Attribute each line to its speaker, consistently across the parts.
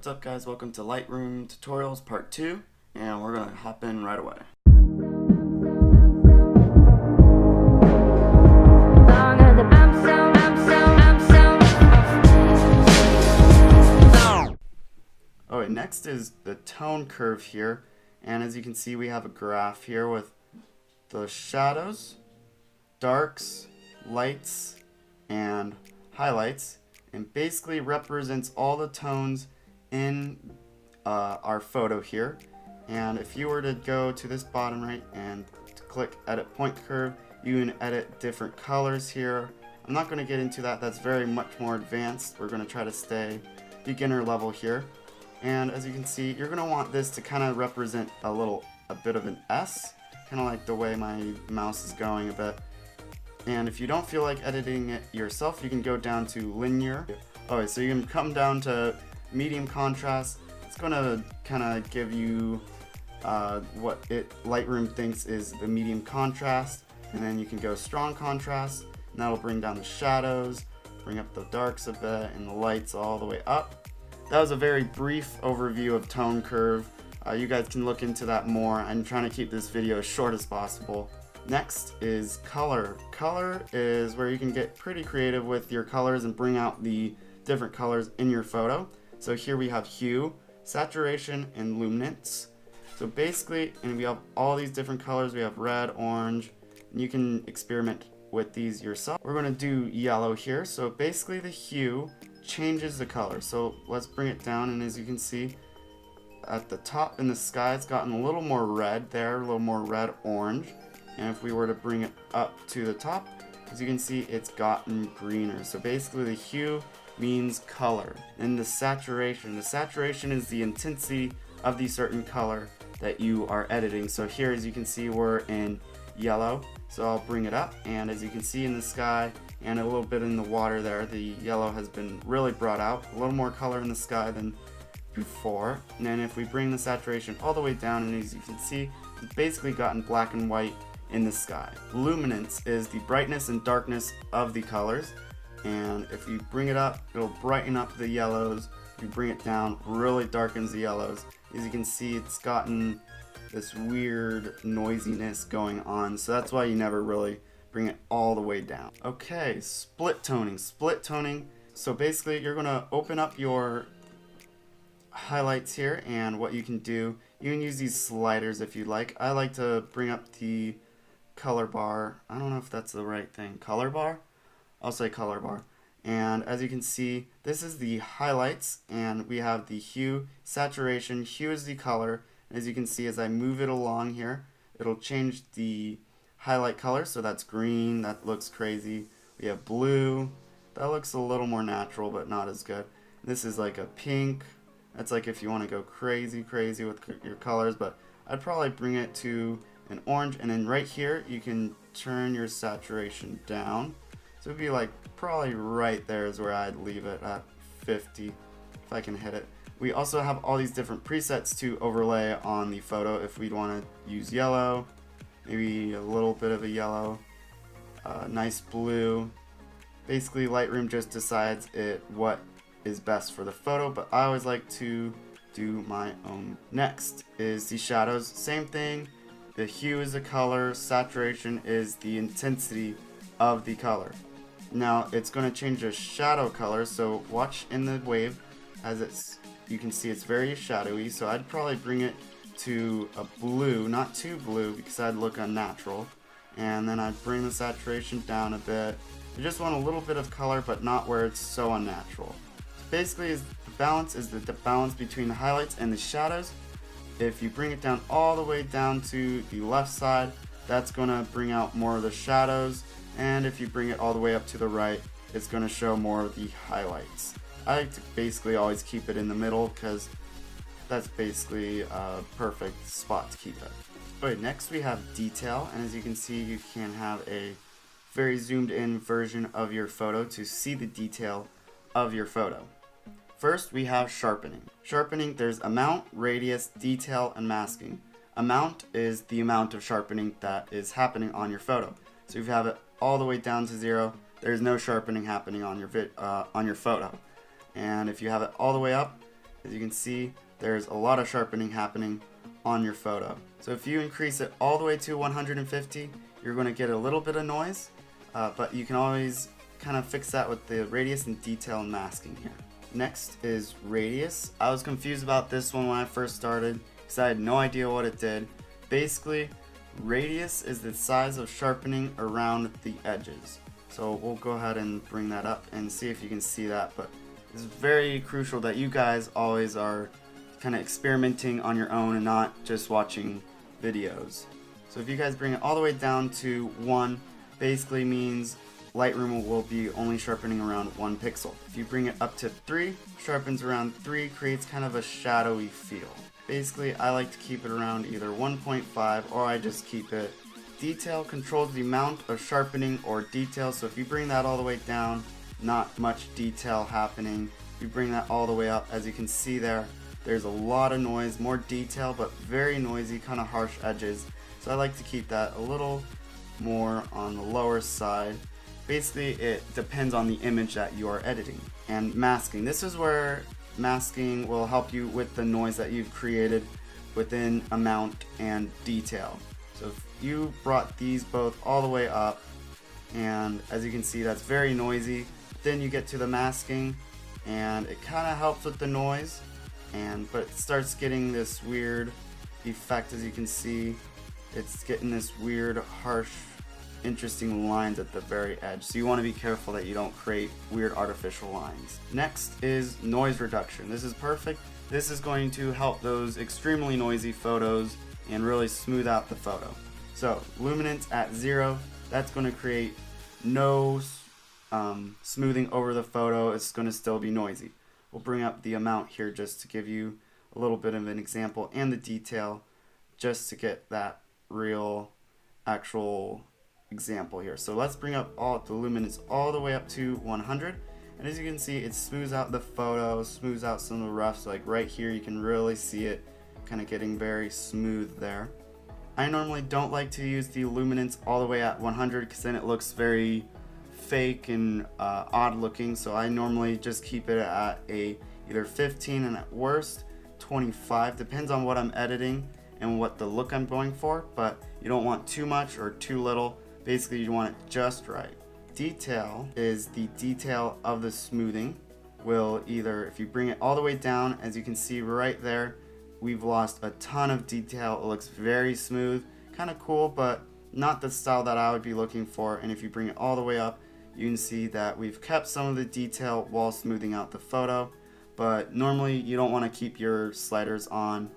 Speaker 1: What's up guys, welcome to Lightroom Tutorials Part 2, and we're going to hop in right away. Alright, next is the tone curve here, and as you can see we have a graph here with the shadows, darks, lights, and highlights, and basically represents all the tones in our photo here. And if you were to go to this bottom right and click edit point curve, you can edit different colors here. I'm not going to get into that, that's very much more advanced. We're going to try to stay beginner level here. And as you can see, you're going to want this to kind of represent a bit of an S, kind of like the way my mouse is going a bit. And if you don't feel like editing it yourself, you can go down to linear. Alright, so you can come down to medium contrast. It's going to kind of give you what Lightroom thinks is the medium contrast. And then you can go strong contrast, and that'll bring down the shadows, bring up the darks a bit, and the lights all the way up. That was a very brief overview of tone curve. You guys can look into that more. I'm trying to keep this video as short as possible. Next is color. Color is where you can get pretty creative with your colors and bring out the different colors in your photo. So here we have hue, saturation, and luminance. So basically, and we have all these different colors. We have red, orange, and you can experiment with these yourself. We're going to do yellow here. So basically the hue changes the color. So let's bring it down, and as you can see at the top in the sky, it's gotten a little more red there, a little more red orange. And if we were to bring it up to the top, as you can see, it's gotten greener. So basically the hue means color. And the saturation is the intensity of the certain color that you are editing. So here, as you can see, we're in yellow. So I'll bring it up, and as you can see in the sky and a little bit in the water there, the yellow has been really brought out. A little more color in the sky than before. And then if we bring the saturation all the way down, and as you can see, it's basically gotten black and white in the sky. Luminance is the brightness and darkness of the colors, and if you bring it up, it'll brighten up the yellows. If you bring it down, really darkens the yellows. As you can see, it's gotten this weird noisiness going on, so that's why you never really bring it all the way down. Okay, split toning. So basically you're going to open up your highlights here, and what you can do, you can use these sliders if you like. I like to bring up the color bar. I don't know if that's the right thing. Color bar? I'll say color bar. And as you can see, this is the highlights, and we have the hue, saturation. Hue is the color. As you can see, as I move it along here, it'll change the highlight color. So that's green, that looks crazy. We have blue, that looks a little more natural but not as good. This is like a pink. That's like if you want to go crazy with your colors, but I'd probably bring it to an orange. And then right here, you can turn your saturation down. So it'd be like probably right there is where I'd leave it at 50 if I can hit it. We also have all these different presets to overlay on the photo if we'd want to use yellow, maybe a little bit of a yellow, nice blue. Basically Lightroom just decides what is best for the photo, but I always like to do my own. Next is the shadows. Same thing. The hue is the color, saturation is the intensity of the color. Now it's going to change the shadow color, so watch in the wave as you can see it's very shadowy, so I'd probably bring it to a blue, not too blue because I'd look unnatural, and then I'd bring the saturation down a bit. You just want a little bit of color, but not where it's so unnatural. So basically the balance is the balance between the highlights and the shadows. If you bring it down all the way down to the left side, that's going to bring out more of the shadows, and if you bring it all the way up to the right, it's going to show more of the highlights. I like to basically always keep it in the middle because that's basically a perfect spot to keep it. Alright, next we have detail, and as you can see, you can have a very zoomed in version of your photo to see the detail of your photo. First, we have sharpening. Sharpening, there's amount, radius, detail, and masking. Amount is the amount of sharpening that is happening on your photo. So if you have it all the way down to 0, there's no sharpening happening on your photo. And if you have it all the way up, As you can see, there's a lot of sharpening happening on your photo. So if you increase it all the way to 150, you're going to get a little bit of noise, but you can always kind of fix that with the radius and detail and masking here. Next is radius. I was confused about this one when I first started because I had no idea what it did. Basically, radius is the size of sharpening around the edges. So we'll go ahead and bring that up and see if you can see that, but it's very crucial that you guys always are kind of experimenting on your own and not just watching videos. So if you guys bring it all the way down to 1, basically means Lightroom will be only sharpening around 1 pixel. If you bring it up to 3, sharpens around 3, creates kind of a shadowy feel. Basically, I like to keep it around either 1.5 or I just keep it. Detail controls the amount of sharpening or detail, so if you bring that all the way down, not much detail happening. If you bring that all the way up, as you can see there's a lot of noise, more detail, but very noisy, kind of harsh edges. So I like to keep that a little more on the lower side. Basically, it depends on the image that you are editing. And masking. This is where masking will help you with the noise that you've created within amount and detail. So if you brought these both all the way up, and as you can see, that's very noisy. Then you get to the masking, and it kind of helps with the noise, but it starts getting this weird effect. As you can see, it's getting this weird, harsh, interesting lines at the very edge. So you want to be careful that you don't create weird artificial lines. Next is noise reduction. This is perfect. This is going to help those extremely noisy photos and really smooth out the photo. So luminance at 0, that's going to create no smoothing over the photo. It's going to still be noisy. We'll bring up the amount here just to give you a little bit of an example, and the detail just to get that real actual example here. So let's bring up the luminance all the way up to 100, and as you can see, it smooths out the photo, smooths out some of the roughs. Like right here, you can really see it kind of getting very smooth there. I normally don't like to use the luminance all the way at 100 because then it looks very fake and odd looking, so I normally just keep it at either 15 and at worst 25. Depends on what I'm editing and what the look I'm going for, but you don't want too much or too little. Basically, you want it just right. Detail is the detail of the smoothing. Will either, if you bring it all the way down, as you can see right there, we've lost a ton of detail. It looks very smooth, kind of cool, but not the style that I would be looking for. And if you bring it all the way up, you can see that we've kept some of the detail while smoothing out the photo, but normally you don't want to keep your sliders on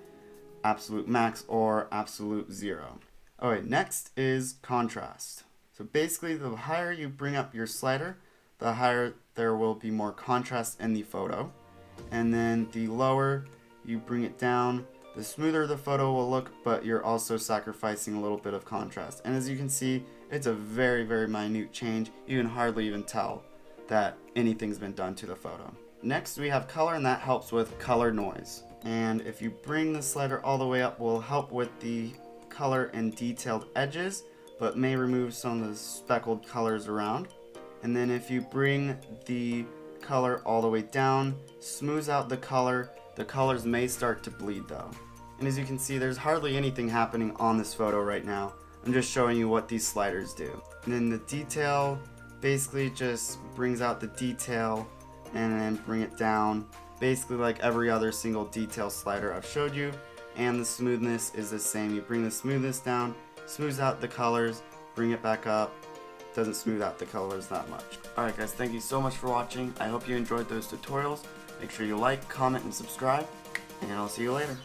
Speaker 1: absolute max or absolute 0. Alright, next is contrast. So basically, the higher you bring up your slider, the higher there will be more contrast in the photo. And then the lower you bring it down, the smoother the photo will look, but you're also sacrificing a little bit of contrast. And as you can see, it's a very, very minute change. You can hardly even tell that anything's been done to the photo. Next, we have color, and that helps with color noise. And if you bring the slider all the way up, will help with the color and detailed edges, but may remove some of the speckled colors around. And then if you bring the color all the way down, smooths out the colors may start to bleed though. And as you can see, there's hardly anything happening on this photo right now. I'm just showing you what these sliders do. And then the detail basically just brings out the detail and then bring it down, basically like every other single detail slider I've showed you. And the smoothness is the same. You bring the smoothness down, smooths out the colors, bring it back up, doesn't smooth out the colors that much. Alright guys, thank you so much for watching. I hope you enjoyed those tutorials. Make sure you like, comment, and subscribe, and I'll see you later.